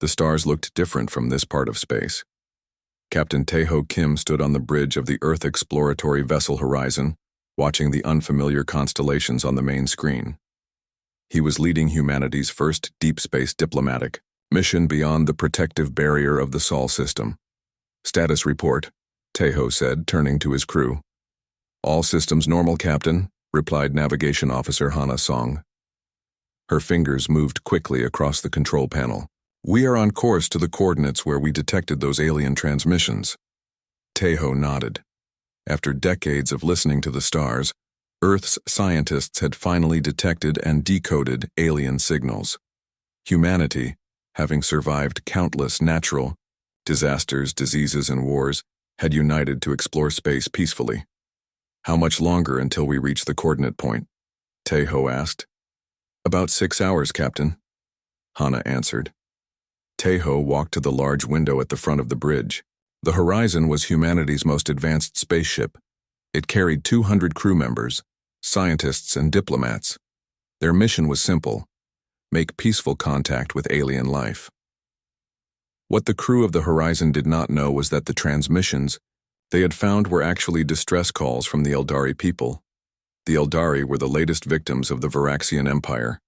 The stars looked different from this part of space. Captain Taeho Kim stood on the bridge of the Earth exploratory vessel Horizon, watching the unfamiliar constellations on the main screen. He was leading humanity's first deep space diplomatic mission beyond the protective barrier of the Sol system. "Status report," Taeho said, turning to his crew. "All systems normal, Captain," replied Navigation Officer Hana Song. Her fingers moved quickly across the control panel. "We are on course to the coordinates where we detected those alien transmissions." Taeho nodded. After decades of listening to the stars, Earth's scientists had finally detected and decoded alien signals. Humanity, having survived countless natural disasters, diseases, and wars, had united to explore space peacefully. "How much longer until we reach the coordinate point?" Taeho asked. "About 6 hours, Captain," Hana answered. Taeho walked to the large window at the front of the bridge. The Horizon was humanity's most advanced spaceship. It carried 200 crew members, scientists, and diplomats. Their mission was simple: make peaceful contact with alien life. What the crew of the Horizon did not know was that the transmissions they had found were actually distress calls from the Eldari people. The Eldari were the latest victims of the Varaxian Empire.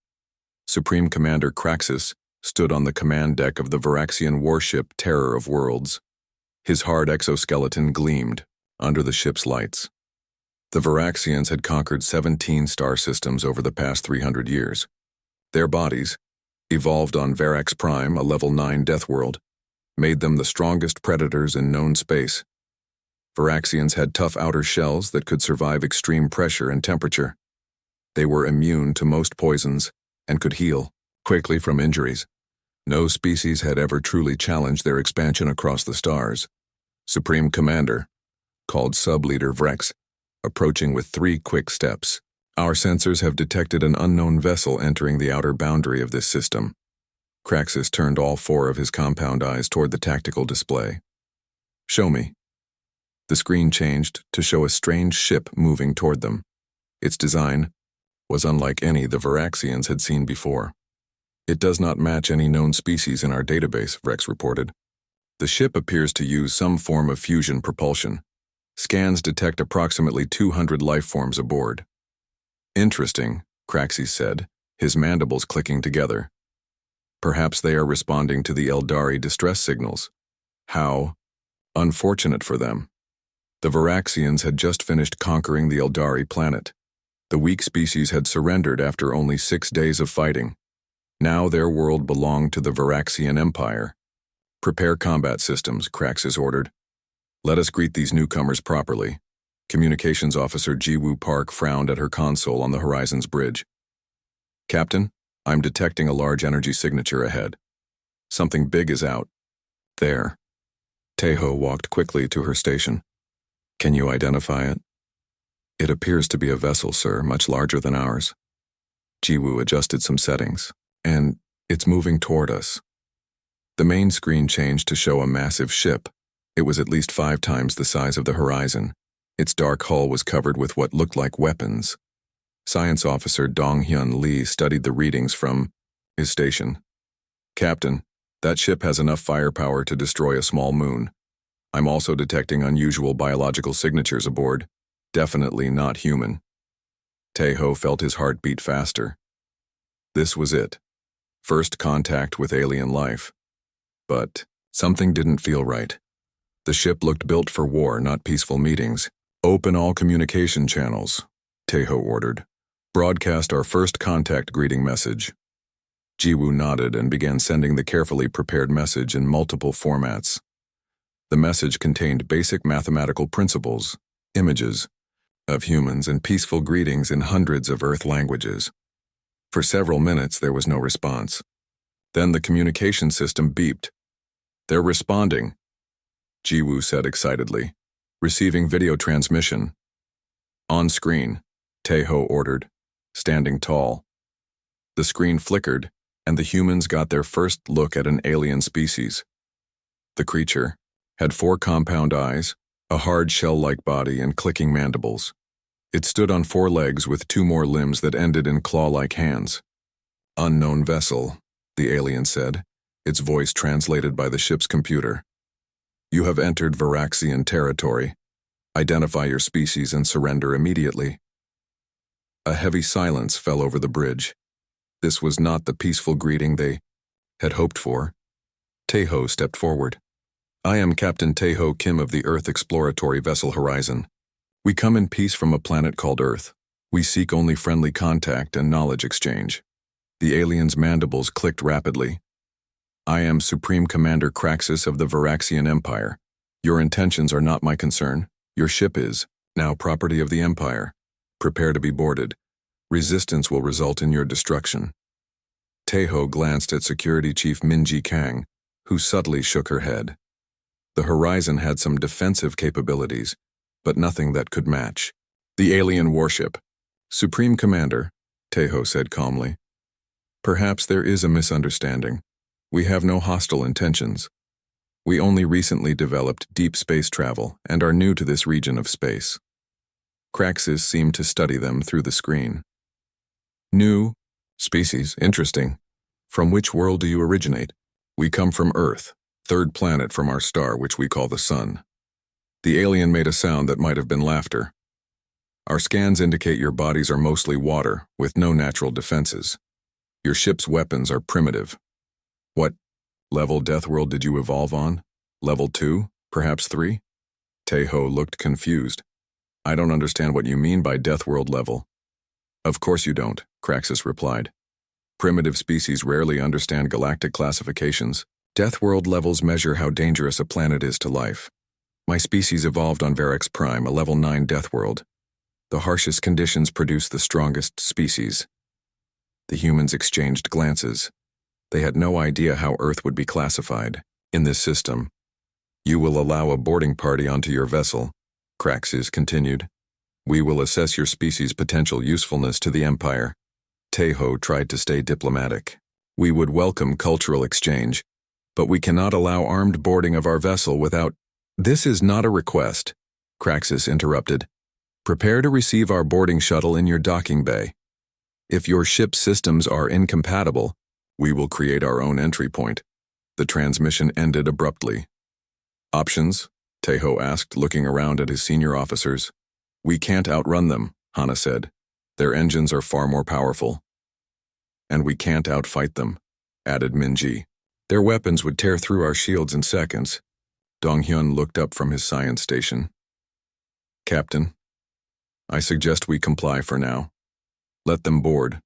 Supreme Commander Kraxus stood on the command deck of the Varaxian warship Terror of Worlds. His hard exoskeleton gleamed under the ship's lights. The Varaxians had conquered 17 star systems over the past 300 years. Their bodies, evolved on Varax Prime, a level 9 Deathworld, made them the strongest predators in known space. Varaxians had tough outer shells that could survive extreme pressure and temperature. They were immune to most poisons and could heal quickly from injuries. No species had ever truly challenged their expansion across the stars. Supreme Commander, called Sub-Leader Vrex, approaching with 3 quick steps. "Our sensors have detected an unknown vessel entering the outer boundary of this system." Kraxus turned all 4 of his compound eyes toward the tactical display. "Show me." The screen changed to show a strange ship moving toward them. Its design was unlike any the Varaxians had seen before. "It does not match any known species in our database," Vrex reported. "The ship appears to use some form of fusion propulsion. Scans detect approximately 200 life forms aboard." "Interesting," Kraxus said, his mandibles clicking together. "Perhaps they are responding to the Eldari distress signals. How unfortunate for them." The Varaxians had just finished conquering the Eldari planet. The weak species had surrendered after only 6 days of fighting. Now their world belonged to the Varaxian Empire. "Prepare combat systems," Kraxus ordered. "Let us greet these newcomers properly." Communications Officer Jiwoo Park frowned at her console on the Horizon's bridge. "Captain, I'm detecting a large energy signature ahead. Something big is out there." Taeho walked quickly to her station. "Can you identify it?" "It appears to be a vessel, sir, much larger than ours." Jiwoo adjusted some settings. "And it's moving toward us." The main screen changed to show a massive ship. It was at least 5 times the size of the Horizon. Its dark hull was covered with what looked like weapons. Science Officer Dong-hyun Lee studied the readings from his station. "Captain, that ship has enough firepower to destroy a small moon. I'm also detecting unusual biological signatures aboard. Definitely not human." Taeho felt his heart beat faster. This was it. First contact with alien life. But something didn't feel right. The ship looked built for war, not peaceful meetings. "Open all communication channels," Taeho ordered. "Broadcast our first contact greeting message." Jiwoo nodded and began sending the carefully prepared message in multiple formats. The message contained basic mathematical principles, images of humans, and peaceful greetings in hundreds of Earth languages. For several minutes, there was no response. Then the communication system beeped. "They're responding," Jiwoo said excitedly. "Receiving video transmission." "On screen," Taeho ordered, standing tall. The screen flickered, and the humans got their first look at an alien species. The creature had 4 compound eyes, a hard shell-like body, and clicking mandibles. It stood on 4 legs with 2 more limbs that ended in claw-like hands. "Unknown vessel," the alien said, its voice translated by the ship's computer. You have entered Varaxian territory. Identify your species and surrender immediately. A heavy silence fell over the bridge. This was not the peaceful greeting they had hoped for. Taeho stepped forward. I am Captain Taeho Kim of the Earth exploratory vessel Horizon. We come in peace from a planet called Earth. We seek only friendly contact and knowledge exchange. The alien's mandibles clicked rapidly. I am Supreme Commander Kraxus of the Varaxian Empire. Your intentions are not my concern. Your ship is, now property of the Empire. Prepare to be boarded. Resistance will result in your destruction. Taeho glanced at Security Chief Minji Kang, who subtly shook her head. The Horizon had some defensive capabilities, but nothing that could match the alien warship. Supreme Commander, Taeho said calmly. Perhaps there is a misunderstanding. We have no hostile intentions. We only recently developed deep space travel and are new to this region of space. Kraxus seemed to study them through the screen. New species, interesting. From which world do you originate? We come from Earth, third planet from our star, which we call the Sun. The alien made a sound that might have been laughter. Our scans indicate your bodies are mostly water, with no natural defenses. Your ship's weapons are primitive. What level Deathworld did you evolve on? Level 2? Perhaps 3? Taeho looked confused. I don't understand what you mean by Deathworld level. Of course you don't, Kraxus replied. Primitive species rarely understand galactic classifications. Deathworld levels measure how dangerous a planet is to life. My species evolved on Varex Prime, a level 9 Deathworld. The harshest conditions produce the strongest species. The humans exchanged glances. They had no idea how Earth would be classified. In this system, you will allow a boarding party onto your vessel, Kraxus continued. We will assess your species' potential usefulness to the Empire. Taeho tried to stay diplomatic. We would welcome cultural exchange, but we cannot allow armed boarding of our vessel without— This is not a request, Kraxus interrupted. Prepare to receive our boarding shuttle in your docking bay. If your ship's systems are incompatible, we will create our own entry point. The transmission ended abruptly. Options? Taeho asked, looking around at his senior officers. We can't outrun them, Hana said. Their engines are far more powerful. And we can't outfight them, added Minji. Their weapons would tear through our shields in seconds. Donghyun looked up from his science station. Captain, I suggest we comply for now. Let them board.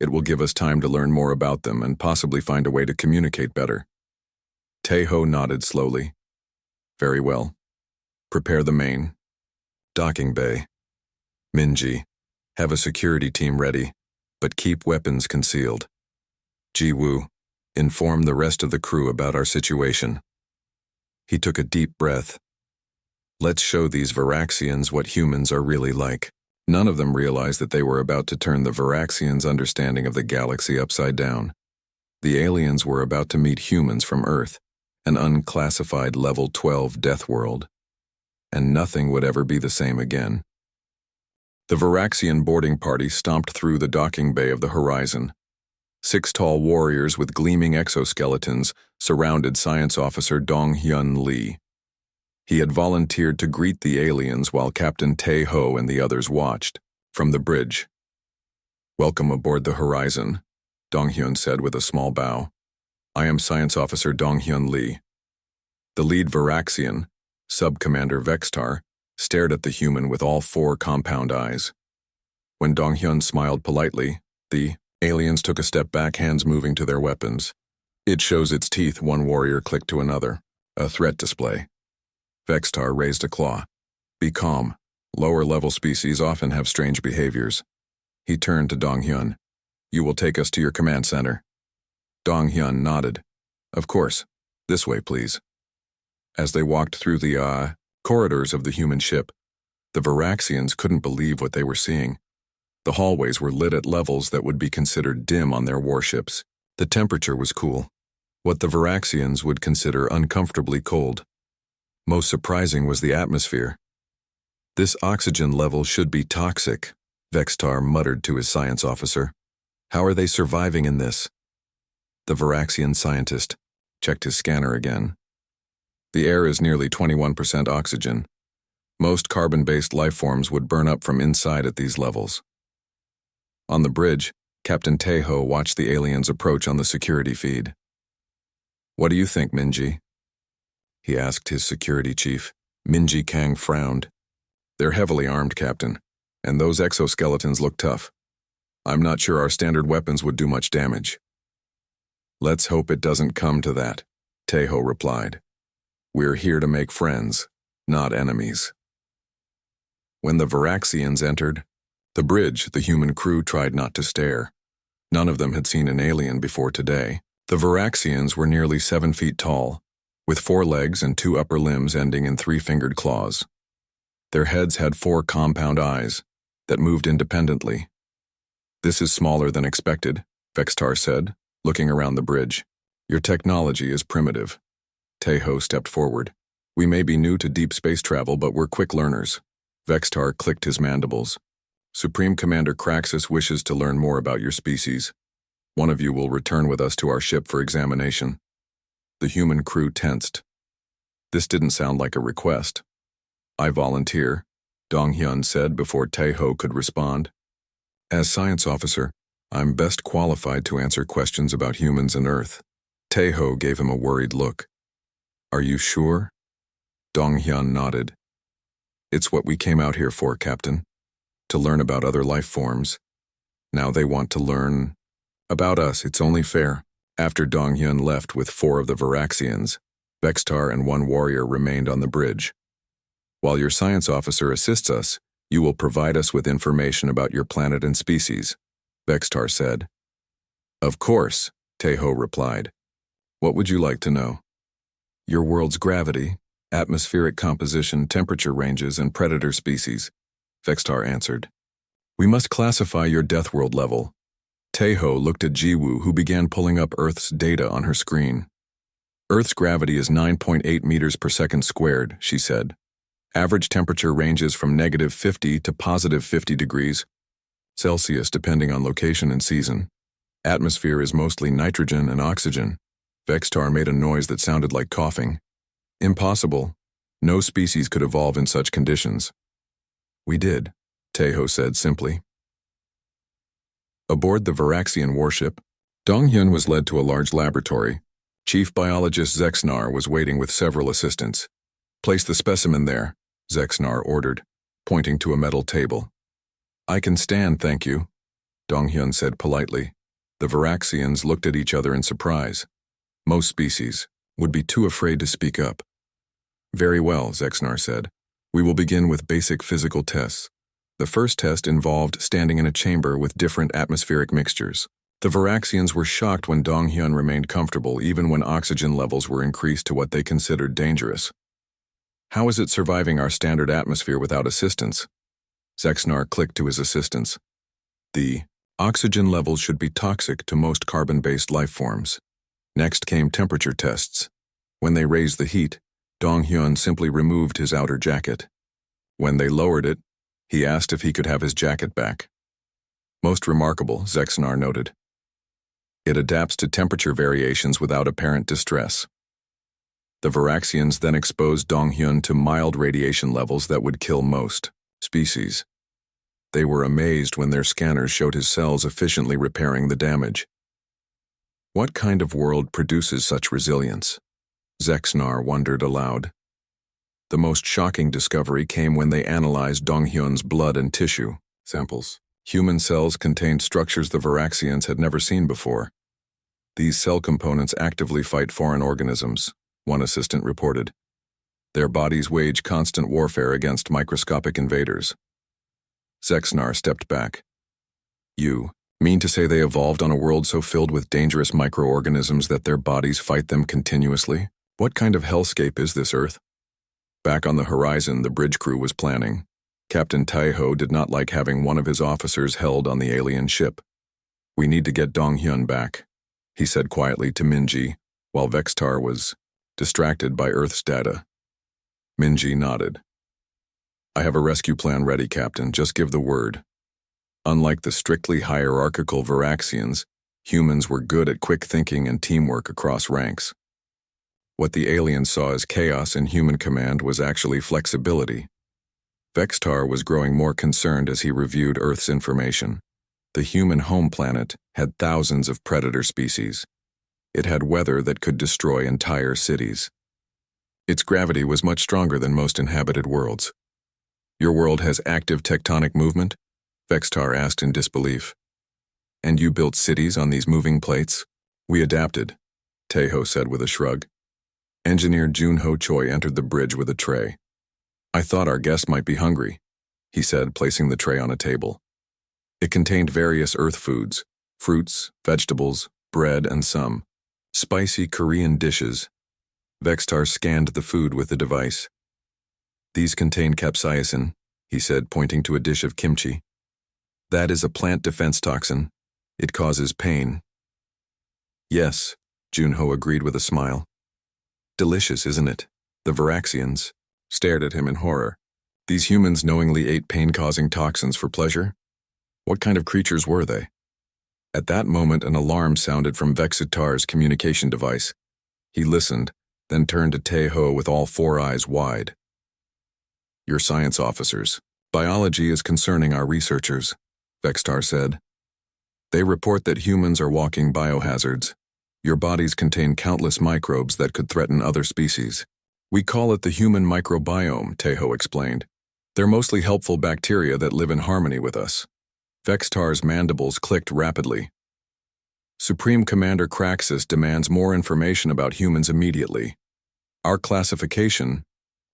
It will give us time to learn more about them and possibly find a way to communicate better. Taeho nodded slowly. Very well. Prepare the main docking bay. Minji, have a security team ready, but keep weapons concealed. Ji-woo, inform the rest of the crew about our situation. He took a deep breath. Let's show these Varaxians what humans are really like. None of them realized that they were about to turn the Varaxians' understanding of the galaxy upside down. The aliens were about to meet humans from Earth, an unclassified level 12 Deathworld. And nothing would ever be the same again. The Varaxian boarding party stomped through the docking bay of the Horizon. 6 tall warriors with gleaming exoskeletons surrounded Science Officer Dong-hyun Lee. He had volunteered to greet the aliens while Captain Taeho and the others watched from the bridge. Welcome aboard the Horizon, Dong-hyun said with a small bow. I am Science Officer Dong-hyun Lee. The lead Varaxian, Sub-Commander Vextar, stared at the human with all 4 compound eyes. When Dong-hyun smiled politely, the aliens took a step back, hands moving to their weapons. It shows its teeth, one warrior clicked to another. A threat display. Vextar raised a claw. Be calm. Lower-level species often have strange behaviors. He turned to Dong-hyun. You will take us to your command center. Dong-hyun nodded. Of course. This way, please. As they walked through the corridors of the human ship, the Varaxians couldn't believe what they were seeing. The hallways were lit at levels that would be considered dim on their warships. The temperature was cool, what the Varaxians would consider uncomfortably cold. Most surprising was the atmosphere. This oxygen level should be toxic, Vextar muttered to his science officer. How are they surviving in this? The Varaxian scientist checked his scanner again. The air is nearly 21% oxygen. Most carbon-based life forms would burn up from inside at these levels. On the bridge, Captain Tejo watched the aliens approach on the security feed. "What do you think, Minji?" he asked his security chief. Minji Kang frowned. "They're heavily armed, Captain, and those exoskeletons look tough. I'm not sure our standard weapons would do much damage." "Let's hope it doesn't come to that," Tejo replied. "We're here to make friends, not enemies." When the Varaxians entered the bridge, the human crew tried not to stare. None of them had seen an alien before today. The Varaxians were nearly 7 feet tall, with 4 legs and 2 upper limbs ending in 3-fingered claws. Their heads had 4 compound eyes that moved independently. "This is smaller than expected," Vextar said, looking around the bridge. "Your technology is primitive." Tejo stepped forward. "We may be new to deep space travel, but we're quick learners." Vextar clicked his mandibles. "Supreme Commander Kraxus wishes to learn more about your species. One of you will return with us to our ship for examination." The human crew tensed. This didn't sound like a request. "I volunteer," Donghyun said before Tejo could respond. "As science officer, I'm best qualified to answer questions about humans and Earth." Tejo gave him a worried look. "Are you sure?" Donghyun nodded. "It's what we came out here for, Captain. To learn about other life forms. Now they want to learn about us. It's only fair." After Donghyun left with 4 of the Varaxians, Vextar and 1 warrior remained on the bridge. "While your science officer assists us, you will provide us with information about your planet and species," Vextar said. "Of course," Tejo replied. "What would you like to know?" "Your world's gravity, atmospheric composition, temperature ranges, and predator species," Vextar answered. "We must classify your Deathworld level." Tejo looked at Jiwoo, who began pulling up Earth's data on her screen. "Earth's gravity is 9.8 meters per second squared," she said. "Average temperature ranges from -50 to +50 degrees Celsius depending on location and season. Atmosphere is mostly nitrogen and oxygen." Vextar made a noise that sounded like coughing. "Impossible. No species could evolve in such conditions." "We did," Tejo said simply. Aboard the Varaxian warship, Donghyun was led to a large laboratory. Chief Biologist Zexnar was waiting with several assistants. "Place the specimen there," Zexnar ordered, pointing to a metal table. "I can stand, thank you," Donghyun said politely. The Varaxians looked at each other in surprise. Most species would be too afraid to speak up. "Very well," Zexnar said. "We will begin with basic physical tests." The first test involved standing in a chamber with different atmospheric mixtures. The Varaxians were shocked when Donghyun remained comfortable even when oxygen levels were increased to what they considered dangerous. "How is it surviving our standard atmosphere without assistance?" Zexnar clicked to his assistants. "The oxygen levels should be toxic to most carbon-based life forms." Next came temperature tests. When they raised the heat, Donghyun simply removed his outer jacket. When they lowered it, he asked if he could have his jacket back. "Most remarkable," Zexnar noted. "It adapts to temperature variations without apparent distress." The Varaxians then exposed Donghyun to mild radiation levels that would kill most species. They were amazed when their scanners showed his cells efficiently repairing the damage. What kind of world produces such resilience? Zexnar wondered aloud. The most shocking discovery came when they analyzed Donghyun's blood and tissue samples. Human cells contained structures the Varaxians had never seen before. These cell components actively fight foreign organisms, one assistant reported. Their bodies wage constant warfare against microscopic invaders. Zexnar stepped back. "You mean to say they evolved on a world so filled with dangerous microorganisms that their bodies fight them continuously? What kind of hellscape is this, Earth?" Back on the horizon, the bridge crew was planning. Captain Tejo did not like having one of his officers held on the alien ship. "We need to get Donghyun back," he said quietly to Minji, while Vextar was distracted by Earth's data. Minji nodded. "I have a rescue plan ready, Captain. Just give the word." Unlike the strictly hierarchical Varaxians, Humans were good at quick thinking and teamwork across ranks. What the aliens saw as chaos in human command was actually flexibility. Vextar was growing more concerned as he reviewed Earth's information. The human home planet had thousands of predator species. It had weather that could destroy entire cities. Its gravity was much stronger than most inhabited worlds. Your world has active tectonic movement? Vextar asked in disbelief. And you built cities on these moving plates? We adapted, Taeho said with a shrug. Engineer Junho Choi entered the bridge with a tray. I thought our guest might be hungry, he said, placing the tray on a table. It contained various Earth foods, fruits, vegetables, bread, and some spicy Korean dishes. Vextar scanned the food with the device. These contain capsaicin, he said, pointing to a dish of kimchi. That is a plant defense toxin. It causes pain. Yes, Junho agreed with a smile. Delicious, isn't it? The Varaxians stared at him in horror. These humans knowingly ate pain-causing toxins for pleasure? What kind of creatures were they? At that moment, an alarm sounded from Vexitar's communication device. He listened, then turned to Taeho with all four eyes wide. Your science officers. Biology is concerning our researchers, Vextar said. They report that humans are walking biohazards. Your bodies contain countless microbes that could threaten other species. We call it the human microbiome, Taeho explained. They're mostly helpful bacteria that live in harmony with us. Vextar's mandibles clicked rapidly. Supreme Commander Craxus demands more information about humans immediately. Our classification,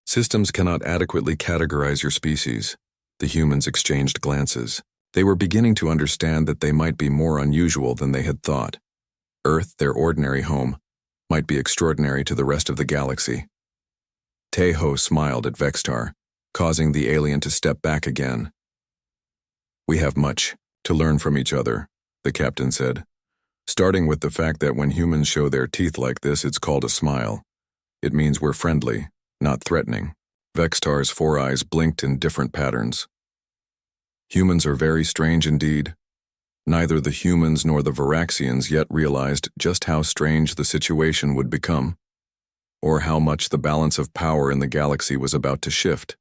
systems cannot adequately categorize your species. The humans exchanged glances. They were beginning to understand that they might be more unusual than they had thought. Earth, their ordinary home, might be extraordinary to the rest of the galaxy. Taeho smiled at Vextar, causing the alien to step back again. We have much to learn from each other, the captain said, starting with the fact that when humans show their teeth like this, it's called a smile. It means we're friendly, not threatening. Vextar's four eyes blinked in different patterns. Humans are very strange indeed. Neither the humans nor the Varaxians yet realized just how strange the situation would become, or how much the balance of power in the galaxy was about to shift.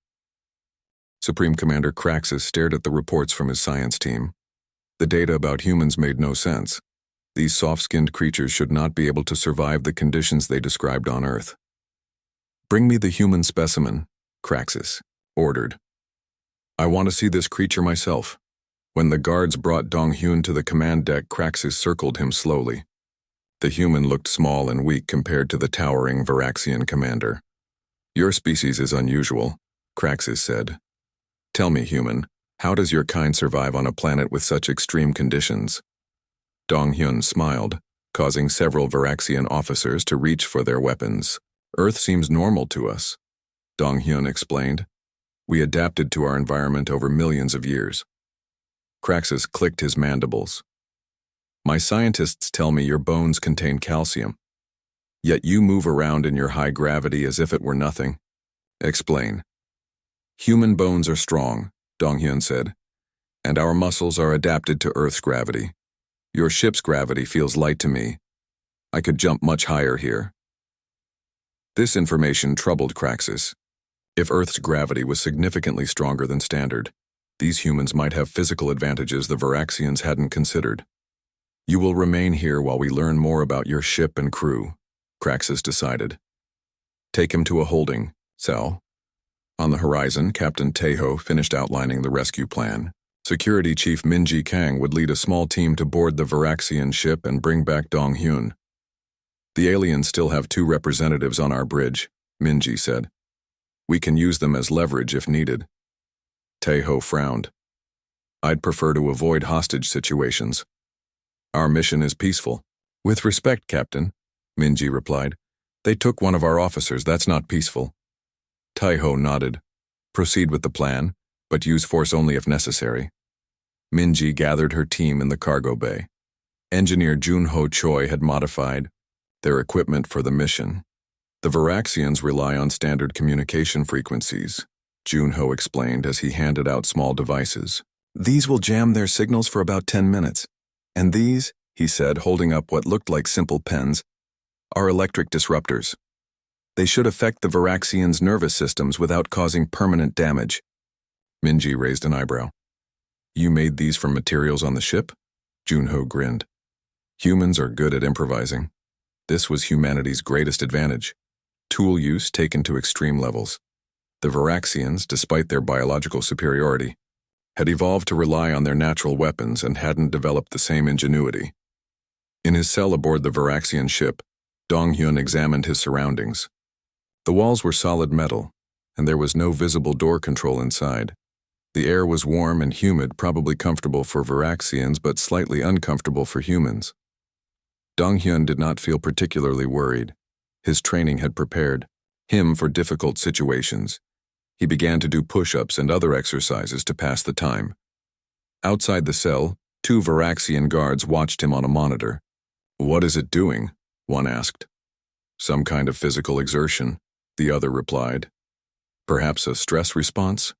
Supreme Commander Craxus stared at the reports from his science team. The data about humans made no sense. These soft-skinned creatures should not be able to survive the conditions they described on Earth. Bring me the human specimen, Craxus ordered. I want to see this creature myself. When the guards brought Dong-hyun to the command deck, Craxus circled him slowly. The human looked small and weak compared to the towering Varaxian commander. Your species is unusual, Craxus said. Tell me, human, how does your kind survive on a planet with such extreme conditions? Dong-hyun smiled, causing several Varaxian officers to reach for their weapons. Earth seems normal to us, Dong-hyun explained. We adapted to our environment over millions of years. Craxus clicked his mandibles. My scientists tell me your bones contain calcium. Yet you move around in your high gravity as if it were nothing. Explain. Human bones are strong, Dong-hyun said, and our muscles are adapted to Earth's gravity. Your ship's gravity feels light to me. I could jump much higher here. This information troubled Craxus. If Earth's gravity was significantly stronger than standard, these humans might have physical advantages the Varaxians hadn't considered. You will remain here while we learn more about your ship and crew, Craxus decided. Take him to a holding cell. On the horizon, Captain Taeho finished outlining the rescue plan. Security Chief Minji Kang would lead a small team to board the Varaxian ship and bring back Dong-hyun. The aliens still have 2 representatives on our bridge, Minji said. We can use them as leverage if needed. Taeho frowned. I'd prefer to avoid hostage situations. Our mission is peaceful. With respect, Captain, Minji replied. They took one of our officers, that's not peaceful. Taeho nodded. Proceed with the plan, but use force only if necessary. Minji gathered her team in the cargo bay. Engineer Junho Choi had modified their equipment for the mission. The Varaxians rely on standard communication frequencies, Junho explained as he handed out small devices. These will jam their signals for about 10 minutes, and these he said, holding up what looked like simple pens, are electric disruptors. They should affect the Varaxians' nervous systems without causing permanent damage. Minji raised an eyebrow. You made these from materials on the ship? Junho grinned. Humans are good at improvising. This was humanity's greatest advantage. Tool use taken to extreme levels. The Varaxians, despite their biological superiority, had evolved to rely on their natural weapons and hadn't developed the same ingenuity. In his cell aboard the Varaxian ship, Dong-hyun examined his surroundings. The walls were solid metal, and there was no visible door control inside. The air was warm and humid, probably comfortable for Varaxians but slightly uncomfortable for humans. Dong-hyun did not feel particularly worried. His training had prepared him for difficult situations. He began to do push-ups and other exercises to pass the time. Outside the cell, 2 Varaxian guards watched him on a monitor. What is it doing? One asked. Some kind of physical exertion, the other replied. Perhaps a stress response?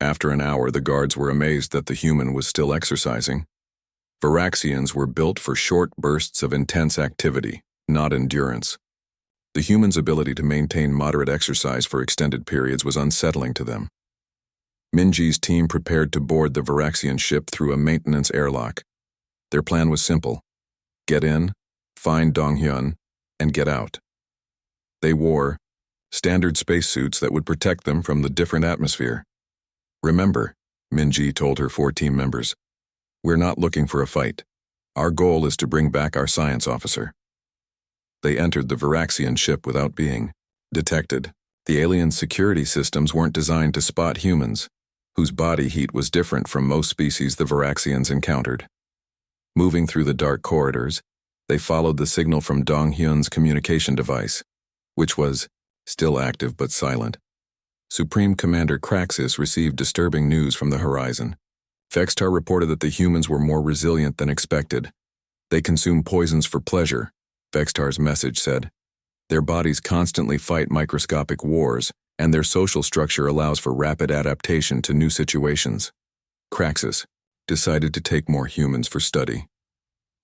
After an hour, the guards were amazed that the human was still exercising. Varaxians were built for short bursts of intense activity, not endurance. The human's ability to maintain moderate exercise for extended periods was unsettling to them. Minji's team prepared to board the Varaxian ship through a maintenance airlock. Their plan was simple. Get in, find Dong-hyun, and get out. They wore standard spacesuits that would protect them from the different atmosphere. Remember, Minji told her 4 team members, we're not looking for a fight. Our goal is to bring back our science officer. They entered the Varaxian ship without being detected. The alien security systems weren't designed to spot humans, whose body heat was different from most species the Varaxians encountered. Moving through the dark corridors, they followed the signal from Dong-hyun's communication device, which was still active but silent. Supreme Commander Kraxus received disturbing news from the horizon. Vextar reported that the humans were more resilient than expected. They consume poisons for pleasure, Vextar's message said. Their bodies constantly fight microscopic wars, and their social structure allows for rapid adaptation to new situations. Kraxus decided to take more humans for study.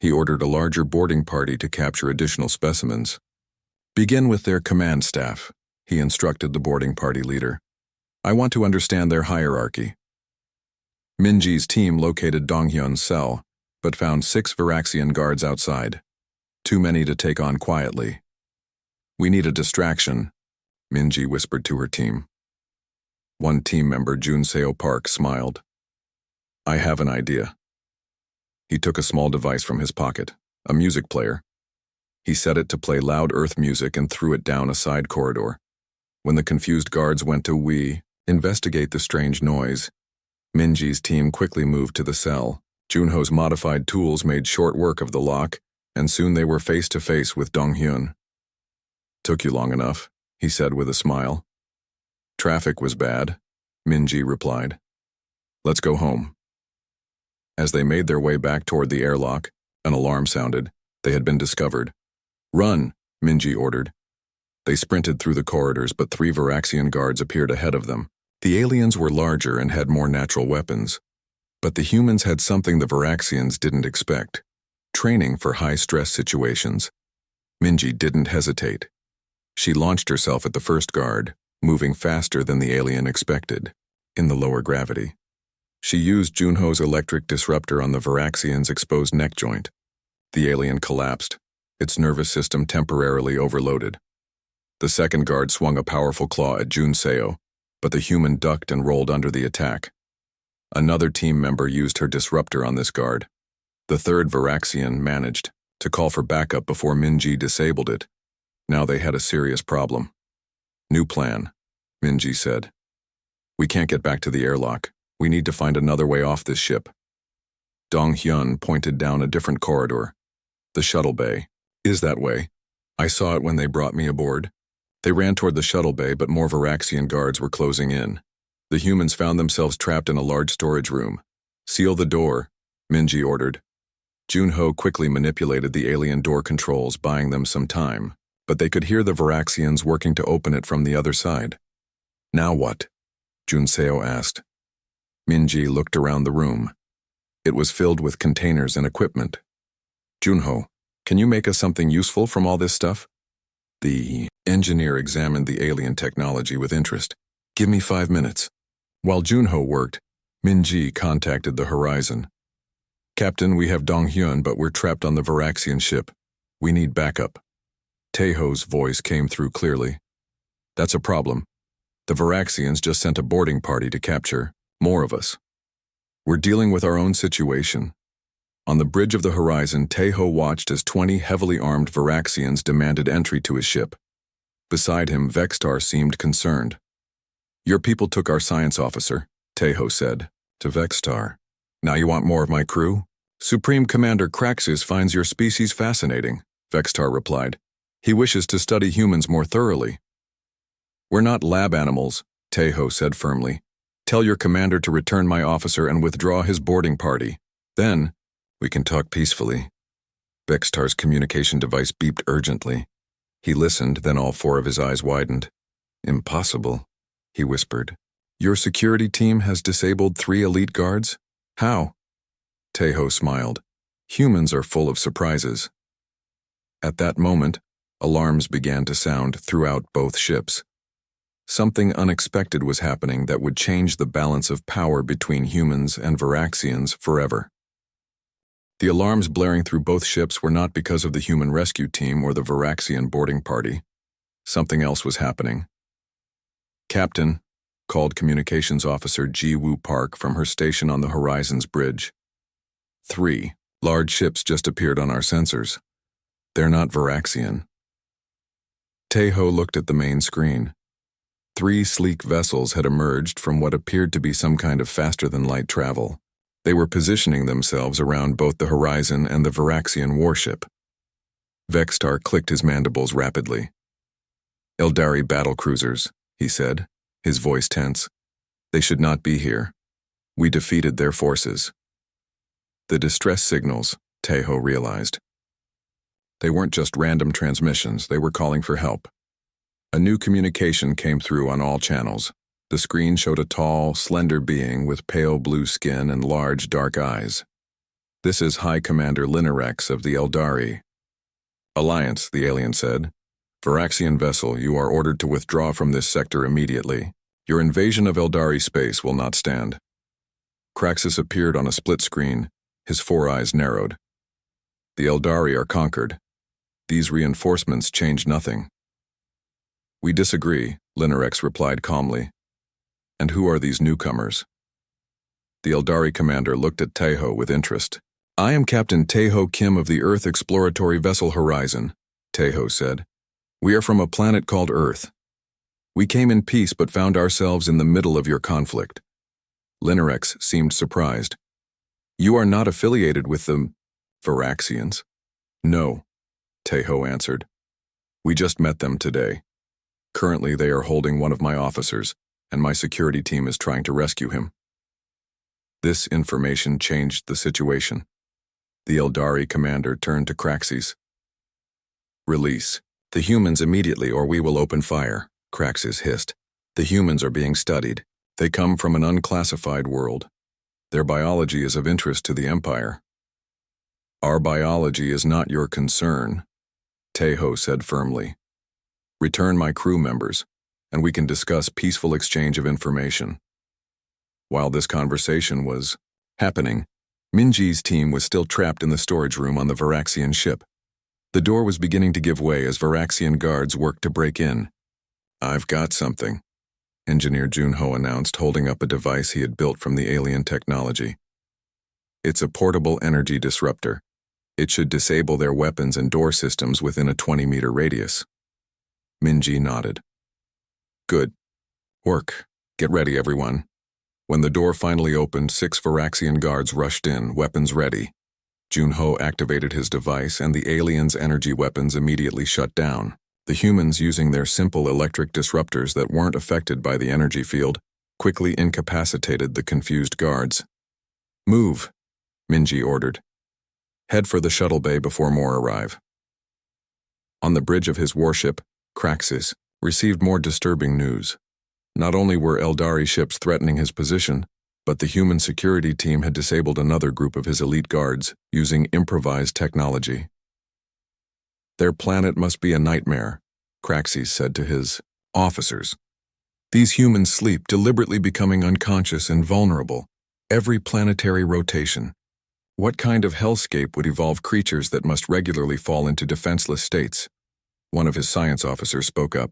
He ordered a larger boarding party to capture additional specimens. Begin with their command staff, he instructed the boarding party leader. I want to understand their hierarchy. Minji's team located Dong-hyun's cell, but found 6 Varaxian guards outside. Too many to take on quietly. We need a distraction, Minji whispered to her team. One team member, Jun Seo Park, smiled. I have an idea. He took a small device from his pocket, a music player. He set it to play loud earth music and threw it down a side corridor. When the confused guards went to investigate the strange noise, Minji's team quickly moved to the cell. Junho's modified tools made short work of the lock, and soon they were face to face with Dong-hyun. Took you long enough, he said with a smile. Traffic was bad, Minji replied. Let's go home. As they made their way back toward the airlock, an alarm sounded. They had been discovered. Run, Minji ordered. They sprinted through the corridors, but 3 Varaxian guards appeared ahead of them. The aliens were larger and had more natural weapons. But the humans had something the Varaxians didn't expect. Training for high-stress situations. Minji didn't hesitate. She launched herself at the first guard, moving faster than the alien expected, in the lower gravity. She used Junho's electric disruptor on the Varaxian's exposed neck joint. The alien collapsed, its nervous system temporarily overloaded. The second guard swung a powerful claw at Jun Seo, but the human ducked and rolled under the attack. Another team member used her disruptor on this guard. The third Varaxian managed to call for backup before Minji disabled it. Now they had a serious problem. New plan, Minji said. We can't get back to the airlock. We need to find another way off this ship. Dong-hyun pointed down a different corridor. The shuttle bay. Is that way? I saw it when they brought me aboard. They ran toward the shuttle bay, but more Varaxian guards were closing in. The humans found themselves trapped in a large storage room. Seal the door, Minji ordered. Junho quickly manipulated the alien door controls, buying them some time, but they could hear the Varaxians working to open it from the other side. Now what? Jun Seo asked. Minji looked around the room. It was filled with containers and equipment. Junho, can you make us something useful from all this stuff? The engineer examined the alien technology with interest. Give me 5 minutes. While Junho worked, Minji contacted the Horizon. Captain, we have Donghyun, but we're trapped on the Varaxian ship. We need backup. Taeho's voice came through clearly. That's a problem. The Varaxians just sent a boarding party to capture more of us. We're dealing with our own situation. On the bridge of the Horizon, Taeho watched as 20 heavily armed Varaxians demanded entry to his ship. Beside him, Vextar seemed concerned. Your people took our science officer, Taeho said, to Vextar. Now you want more of my crew? Supreme Commander Kraxus finds your species fascinating, Vextar replied. He wishes to study humans more thoroughly. We're not lab animals, Taeho said firmly. Tell your commander to return my officer and withdraw his boarding party. Then, we can talk peacefully. Vextar's communication device beeped urgently. He listened, then all 4 of his eyes widened. Impossible, he whispered. Your security team has disabled 3 elite guards? How? Taeho smiled. Humans are full of surprises. At that moment, alarms began to sound throughout both ships. Something unexpected was happening that would change the balance of power between humans and Varaxians forever. The alarms blaring through both ships were not because of the human rescue team or the Varaxian boarding party. Something else was happening. Captain, called Communications Officer Ji-Woo Park from her station on the Horizon's bridge. 3 large ships just appeared on our sensors. They're not Varaxian. Taeho looked at the main screen. 3 sleek vessels had emerged from what appeared to be some kind of faster-than-light travel. They were positioning themselves around both the Horizon and the Varaxian warship. Vextar clicked his mandibles rapidly. Eldari battlecruisers, he said, his voice tense. They should not be here. We defeated their forces. The distress signals, Taeho realized. They weren't just random transmissions, they were calling for help. A new communication came through on all channels. The screen showed a tall, slender being with pale blue skin and large, dark eyes. This is High Commander Linerex of the Eldari. Alliance, the alien said. Varaxian vessel, you are ordered to withdraw from this sector immediately. Your invasion of Eldari space will not stand. Kraxus appeared on a split screen, his 4 eyes narrowed. The Eldari are conquered. These reinforcements change nothing. We disagree, Linerex replied calmly. And who are these newcomers? The Eldari commander looked at Taeho with interest. I am Captain Taeho Kim of the Earth exploratory vessel Horizon, Taeho said. We are from a planet called Earth. We came in peace but found ourselves in the middle of your conflict. Linerex seemed surprised. You are not affiliated with the Varaxians? No, Taeho answered. We just met them today. Currently they are holding one of my officers, and my security team is trying to rescue him. This information changed the situation. The Eldari commander turned to Kraxus. Release the humans immediately or we will open fire, Kraxus hissed. The humans are being studied. They come from an unclassified world. Their biology is of interest to the Empire. Our biology is not your concern, Taeho said firmly. Return my crew members, and we can discuss peaceful exchange of information. While this conversation was happening, Minji's team was still trapped in the storage room on the Varaxian ship. The door was beginning to give way as Varaxian guards worked to break in. I've got something, Engineer Junho announced, holding up a device he had built from the alien technology. It's a portable energy disruptor. It should disable their weapons and door systems within a 20-meter radius. Minji nodded. Good. Work. Get ready, everyone. When the door finally opened, 6 Varaxian guards rushed in, weapons ready. Junho activated his device and the aliens' energy weapons immediately shut down. The humans, using their simple electric disruptors that weren't affected by the energy field, quickly incapacitated the confused guards. Move, Minji ordered. Head for the shuttle bay before more arrive. On the bridge of his warship, Kraxus received more disturbing news. Not only were Eldari ships threatening his position, But the human security team had disabled another group of his elite guards using improvised technology. Their planet must be a nightmare, Craxes said to his officers. These humans sleep, deliberately becoming unconscious and vulnerable. Every planetary rotation. What kind of hellscape would evolve creatures that must regularly fall into defenseless states? One of his science officers spoke up.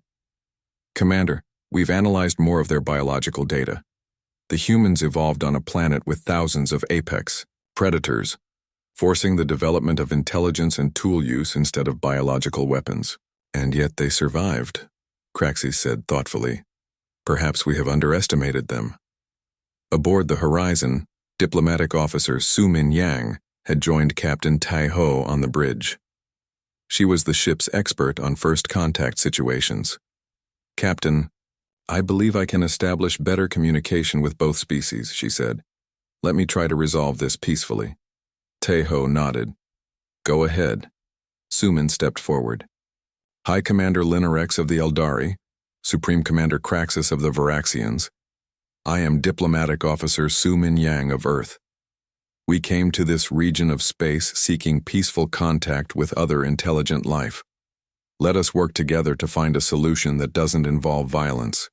Commander, we've analyzed more of their biological data. The humans evolved on a planet with thousands of apex predators, forcing the development of intelligence and tool use instead of biological weapons. And yet they survived, Craxes said thoughtfully. Perhaps we have underestimated them. Aboard the Horizon, diplomatic officer Su Min Yang had joined Captain Tai Ho on the bridge. She was the ship's expert on first contact situations. Captain, I believe I can establish better communication with both species, she said. Let me try to resolve this peacefully. Tai Ho nodded. Go ahead. Su Min stepped forward. High Commander Linnarex of the Eldari, Supreme Commander Craxus of the Varaxians, I am Diplomatic Officer Su Min Yang of Earth. We came to this region of space seeking peaceful contact with other intelligent life. Let us work together to find a solution that doesn't involve violence.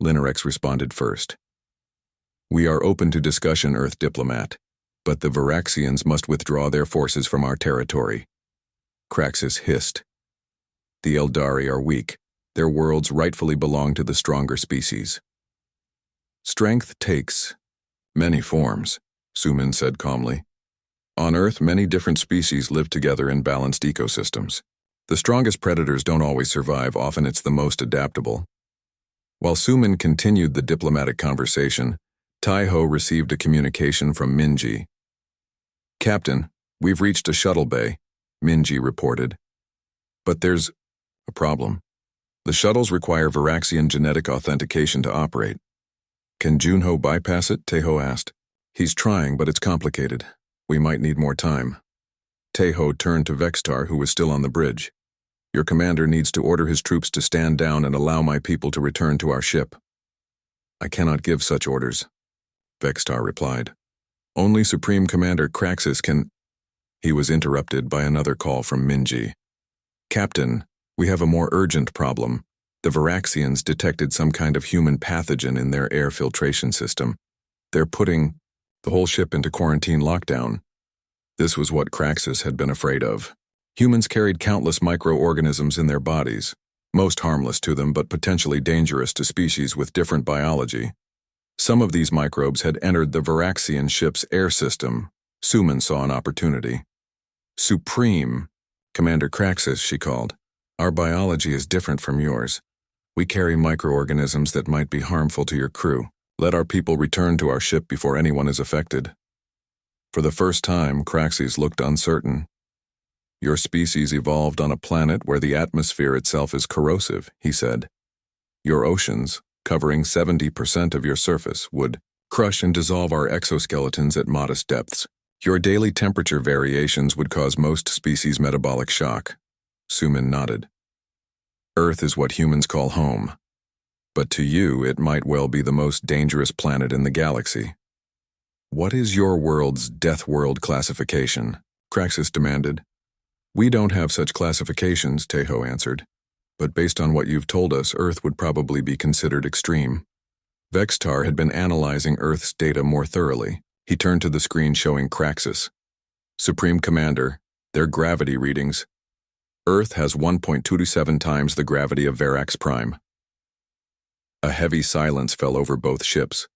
Linnarex responded first. We are open to discussion, Earth diplomat, but the Varaxians must withdraw their forces from our territory. Craxus hissed. The Eldari are weak. Their worlds rightfully belong to the stronger species. Strength takes many forms, Su Min said calmly. On Earth, many different species live together in balanced ecosystems. The strongest predators don't always survive, often it's the most adaptable. While Su Min continued the diplomatic conversation, Tai Ho received a communication from Minji. Captain, we've reached a shuttle bay, Minji reported. But there's a problem. The shuttles require Varaxian genetic authentication to operate. Can Junho bypass it? Tai Ho asked. He's trying, but it's complicated. We might need more time. Tai Ho turned to Vextar, who was still on the bridge. Your commander needs to order his troops to stand down and allow my people to return to our ship. I cannot give such orders, Vextar replied. Only Supreme Commander Craxus can... He was interrupted by another call from Minji. Captain, we have a more urgent problem. The Varaxians detected some kind of human pathogen in their air filtration system. They're putting the whole ship into quarantine lockdown. This was what Craxus had been afraid of. Humans carried countless microorganisms in their bodies, most harmless to them but potentially dangerous to species with different biology. Some of these microbes had entered the Varaxian ship's air system. Su Min saw an opportunity. Supreme, Commander Craxus, she called. Our biology is different from yours. We carry microorganisms that might be harmful to your crew. Let our people return to our ship before anyone is affected. For the first time, Craxes looked uncertain. Your species evolved on a planet where the atmosphere itself is corrosive, he said. Your oceans, covering 70% of your surface, would crush and dissolve our exoskeletons at modest depths. Your daily temperature variations would cause most species metabolic shock. Su Min nodded. Earth is what humans call home. But to you, it might well be the most dangerous planet in the galaxy. What is your world's Deathworld classification? Craxus demanded. We don't have such classifications, Tai Ho answered. But based on what you've told us, Earth would probably be considered extreme. Vextar had been analyzing Earth's data more thoroughly. He turned to the screen showing Craxus. Supreme Commander, their gravity readings. Earth has 1.227 times the gravity of Varax Prime. A heavy silence fell over both ships.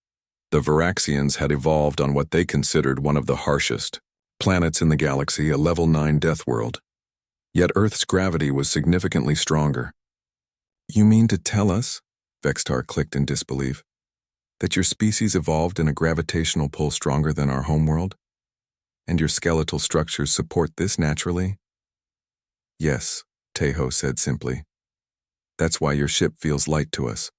The Varaxians had evolved on what they considered one of the harshest planets in the galaxy, a level 9 death world. Yet Earth's gravity was significantly stronger. You mean to tell us, Vextar clicked in disbelief, that your species evolved in a gravitational pull stronger than our homeworld? And your skeletal structures support this naturally? Yes, Tai Ho said simply. That's why your ship feels light to us.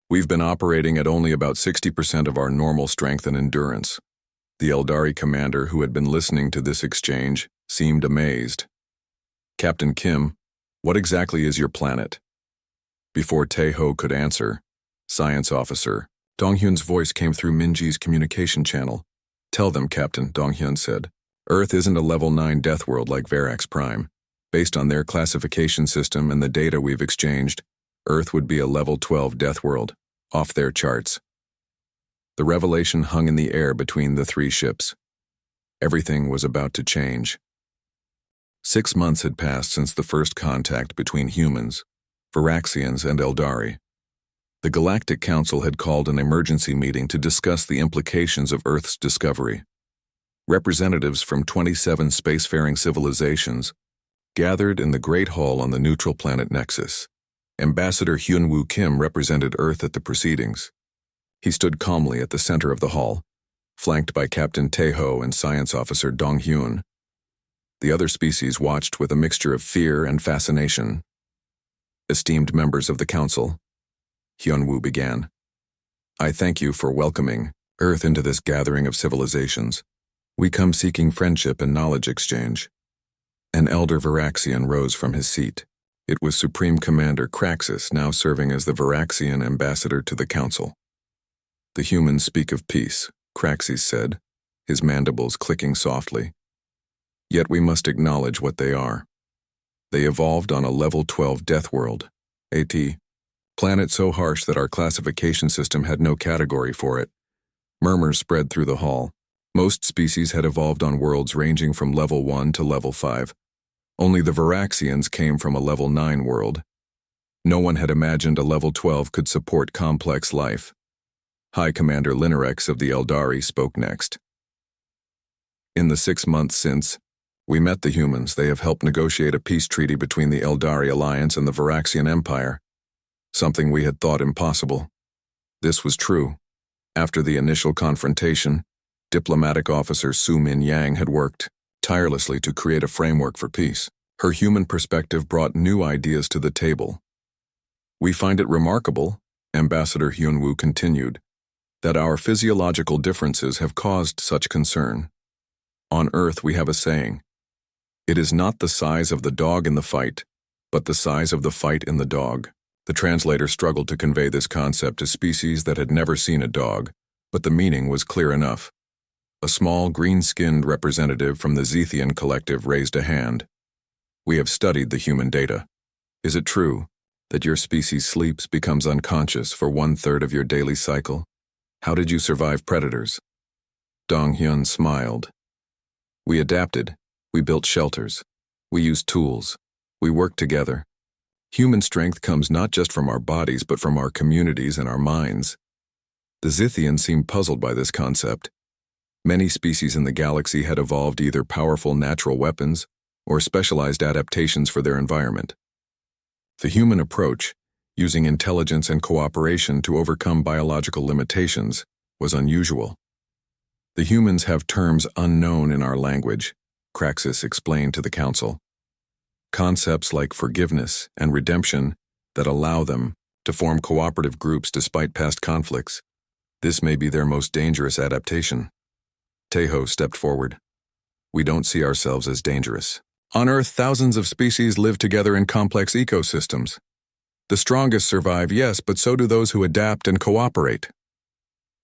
We've been operating at only about 60% of our normal strength and endurance. The Eldari commander, who had been listening to this exchange, seemed amazed. Captain Kim, what exactly is your planet? Before Tai Ho could answer, Science Officer Donghyun's voice came through Minji's communication channel. "Tell them, Captain," Donghyun said. "Earth isn't a level 9 death world like Verax Prime. Based on their classification system and the data we've exchanged, Earth would be a level 12 death world, off their charts." The revelation hung in the air between the three ships. Everything was about to change. 6 months had passed since the first contact between humans, Veraxians, and Eldari. The Galactic Council had called an emergency meeting to discuss the implications of Earth's discovery. Representatives from 27 spacefaring civilizations gathered in the Great Hall on the neutral planet Nexus. Ambassador Hyunwoo Kim represented Earth at the proceedings. He stood calmly at the center of the hall, flanked by Captain Taeho and Science Officer Donghyun. The other species watched with a mixture of fear and fascination. "Esteemed members of the Council," Hyunwoo began, "I thank you for welcoming Earth into this gathering of civilizations. We come seeking friendship and knowledge exchange." An elder Veraxian rose from his seat. It was Supreme Commander Kraxus, now serving as the Veraxian ambassador to the Council. "The humans speak of peace," Kraxus said, his mandibles clicking softly. "Yet we must acknowledge what they are. They evolved on a level 12 death world, AT, planet so harsh that our classification system had no category for it." Murmurs spread through the hall. Most species had evolved on worlds ranging from level 1 to level 5. Only the Veraxians came from a level 9 world. No one had imagined a level 12 could support complex life. High Commander Linerex of the Eldari spoke next. "In the 6 months since we met the humans, they have helped negotiate a peace treaty between the Eldari Alliance and the Veraxian Empire, something we had thought impossible. This was true. After the initial confrontation, Diplomatic Officer Su Min Yang had worked tirelessly to create a framework for peace. Her human perspective brought new ideas to the table. We find it remarkable," Ambassador Hyunwoo continued, "that our physiological differences have caused such concern. On Earth we have a saying, 'It is not the size of the dog in the fight, but the size of the fight in the dog.'" The translator struggled to convey this concept to species that had never seen a dog, but the meaning was clear enough. A small, green-skinned representative from the Zethian collective raised a hand. "We have studied the human data. Is it true that your species sleeps, becomes unconscious for 1/3 of your daily cycle? How did you survive predators?" Donghyun smiled. "We adapted. We built shelters. We used tools. We worked together. Human strength comes not just from our bodies but from our communities and our minds." The Zethians seemed puzzled by this concept. Many species in the galaxy had evolved either powerful natural weapons or specialized adaptations for their environment. The human approach, using intelligence and cooperation to overcome biological limitations, was unusual. "The humans have terms unknown in our language," Kraxus explained to the Council. "Concepts like forgiveness and redemption that allow them to form cooperative groups despite past conflicts. This may be their most dangerous adaptation." Taeho stepped forward. "We don't see ourselves as dangerous. On Earth, thousands of species live together in complex ecosystems. The strongest survive, yes, but so do those who adapt and cooperate."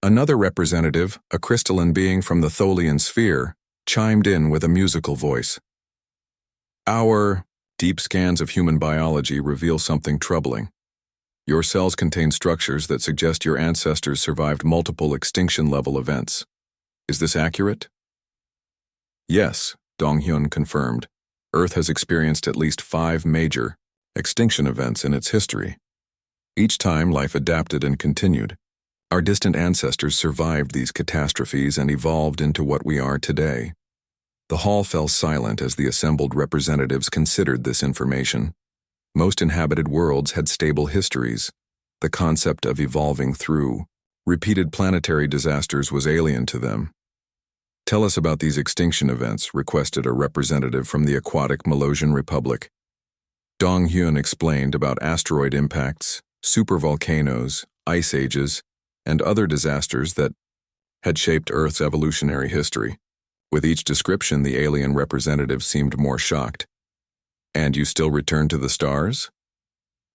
Another representative, a crystalline being from the Tholian sphere, chimed in with a musical voice. "Our deep scans of human biology reveal something troubling. Your cells contain structures that suggest your ancestors survived multiple extinction-level events. Is this accurate?" "Yes," Donghyun confirmed. "Earth has experienced at least 5 major extinction events in its history. Each time, life adapted and continued. Our distant ancestors survived these catastrophes and evolved into what we are today." The hall fell silent as the assembled representatives considered this information. Most inhabited worlds had stable histories. The concept of evolving through repeated planetary disasters was alien to them. "Tell us about these extinction events," requested a representative from the aquatic Malosian Republic. Donghyun explained about asteroid impacts, supervolcanoes, ice ages, and other disasters that had shaped Earth's evolutionary history. With each description, the alien representative seemed more shocked. "And you still return to the stars?"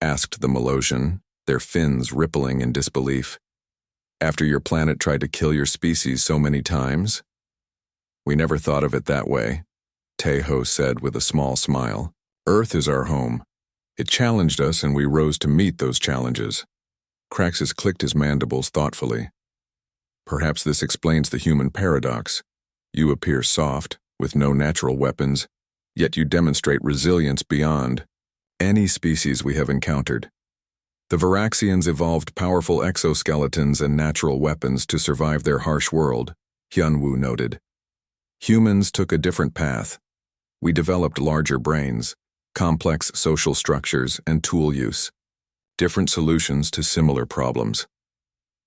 asked the Malosian, their fins rippling in disbelief. After your planet tried to kill your species so many times? We never thought of it that way, Taeho said with a small smile. Earth is our home. It challenged us and we rose to meet those challenges. Craxus clicked his mandibles thoughtfully. Perhaps this explains the human paradox. You appear soft, with no natural weapons, yet you demonstrate resilience beyond any species we have encountered. The Varaxians evolved powerful exoskeletons and natural weapons to survive their harsh world, Hyunwoo noted. Humans took a different path. We developed larger brains, complex social structures, and tool use. Different solutions to similar problems.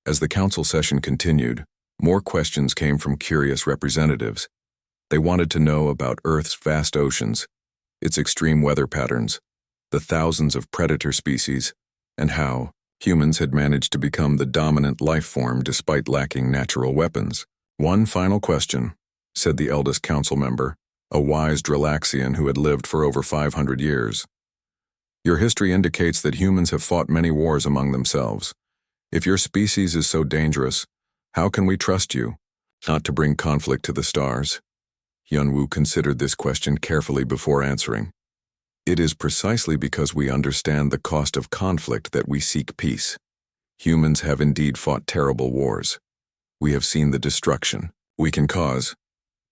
As the council session continued, more questions came from curious representatives. They wanted to know about Earth's vast oceans, its extreme weather patterns, the thousands of predator species, and how humans had managed to become the dominant life form despite lacking natural weapons. One final question, said the eldest council member, a wise Dralaxian who had lived for over 500 years. Your history indicates that humans have fought many wars among themselves. If your species is so dangerous, how can we trust you not to bring conflict to the stars? Hyunwoo considered this question carefully before answering. It is precisely because we understand the cost of conflict that we seek peace. Humans have indeed fought terrible wars. We have seen the destruction we can cause,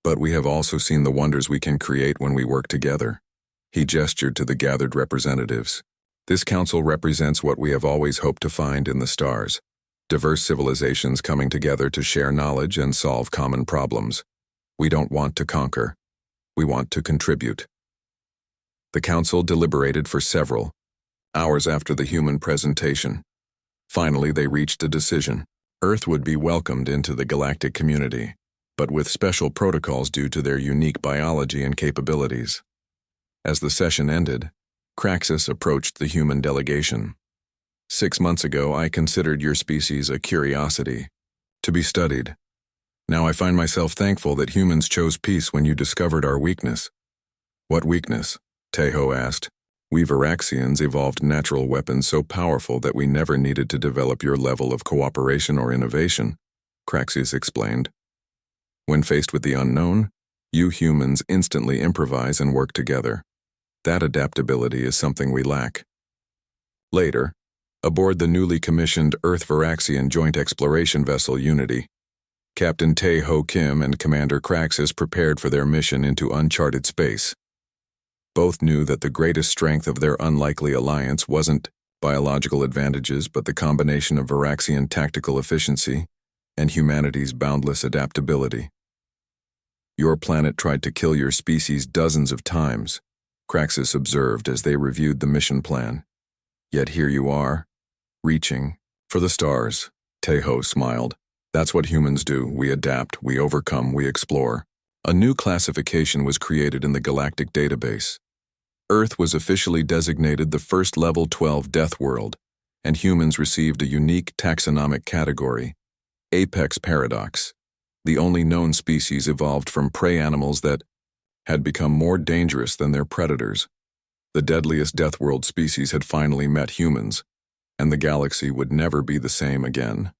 but we have also seen the wonders we can create when we work together. He gestured to the gathered representatives. This council represents what we have always hoped to find in the stars. Diverse civilizations coming together to share knowledge and solve common problems. We don't want to conquer. We want to contribute. The council deliberated for several hours after the human presentation. Finally, they reached a decision. Earth would be welcomed into the galactic community, but with special protocols due to their unique biology and capabilities. As the session ended, Craxus approached the human delegation. 6 months ago, I considered your species a curiosity, to be studied. Now I find myself thankful that humans chose peace when you discovered our weakness. What weakness? Taeho asked. We Varaxians evolved natural weapons so powerful that we never needed to develop your level of cooperation or innovation, Craxus explained. When faced with the unknown, you humans instantly improvise and work together. That adaptability is something we lack. Later, aboard the newly commissioned Earth-Varaxian joint exploration vessel Unity, Captain Taeho Kim and Commander Craxus prepared for their mission into uncharted space. Both knew that the greatest strength of their unlikely alliance wasn't biological advantages but the combination of Varaxian tactical efficiency and humanity's boundless adaptability. Your planet tried to kill your species dozens of times, Craxus observed as they reviewed the mission plan. Yet here you are, reaching for the stars. Taeho smiled. That's what humans do. We adapt, we overcome, we explore. A new classification was created in the Galactic database. Earth was officially designated the first level 12 Deathworld, and humans received a unique taxonomic category, Apex Paradox. The only known species evolved from prey animals that had become more dangerous than their predators. The Deadliust Deathworld species had finally met humans, and the galaxy would never be the same again.